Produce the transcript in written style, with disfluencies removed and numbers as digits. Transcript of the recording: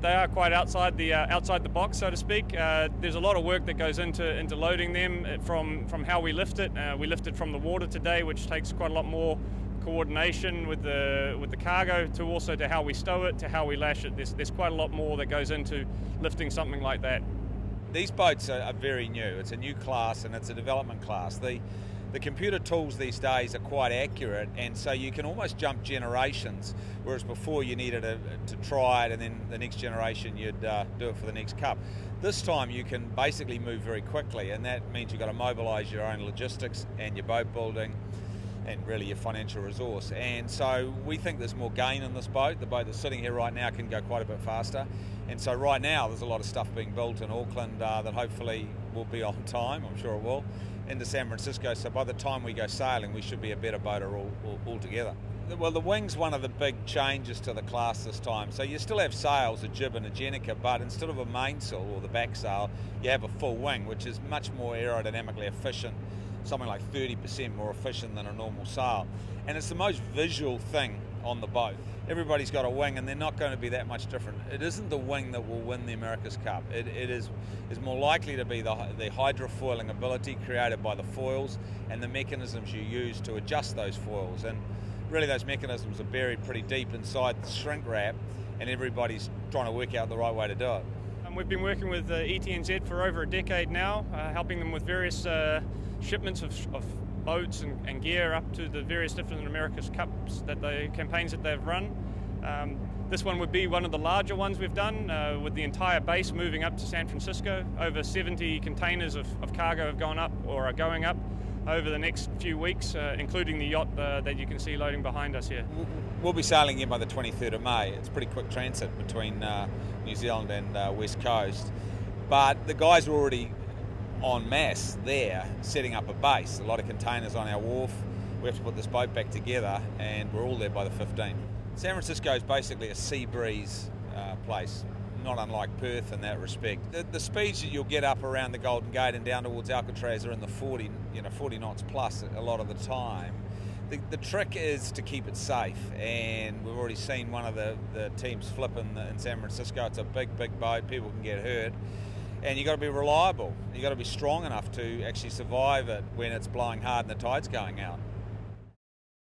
They are quite outside the box, so to speak. There's a lot of work that goes into loading them from how we lift it. We lift it from the water today, which takes quite a lot more coordination with the cargo, to also to how we stow it, to how we lash it. There's quite a lot more that goes into lifting something like that. These boats are very new. It's a new class and it's a development class. The computer tools these days are quite accurate, and so you can almost jump generations, whereas before you needed to try it and then the next generation you'd do it for the next cup. This time you can basically move very quickly, and that means you've got to mobilise your own logistics and your boat building and really your financial resource. And so we think there's more gain in this boat. The boat that's sitting here right now can go quite a bit faster. And so right now there's a lot of stuff being built in Auckland that hopefully will be on time, I'm sure it will, into San Francisco. So by the time we go sailing, we should be a better boater altogether. Well, the wing's one of the big changes to the class this time. So you still have sails, a jib and a jenica, but instead of a mainsail or the back sail, you have a full wing, which is much more aerodynamically efficient, something like 30% more efficient than a normal sail. And it's the most visual thing on the boat. Everybody's got a wing and they're not going to be that much different. It isn't the wing that will win the America's Cup. It is more likely to be the hydrofoiling ability created by the foils and the mechanisms you use to adjust those foils. And really those mechanisms are buried pretty deep inside the shrink wrap, and everybody's trying to work out the right way to do it. We've been working with ETNZ for over a decade now, helping them with various shipments of boats and gear up to the various different America's Cups, campaigns that they've run. This one would be one of the larger ones we've done, with the entire base moving up to San Francisco. Over 70 containers of cargo have gone up or are going up over the next few weeks, including the yacht that you can see loading behind us here. We'll be sailing in by the 23rd of May. It's pretty quick transit between New Zealand and West Coast. But the guys are already en masse there, setting up a base. A lot of containers on our wharf. We have to put this boat back together, and we're all there by the 15th. San Francisco is basically a sea breeze place, not unlike Perth in that respect. The speeds that you'll get up around the Golden Gate and down towards Alcatraz are in the 40 knots plus a lot of the time. The trick is to keep it safe, and we've already seen one of the teams flip in San Francisco. It's a big boat, people can get hurt, and you've got to be reliable. You've got to be strong enough to actually survive it when it's blowing hard and the tide's going out.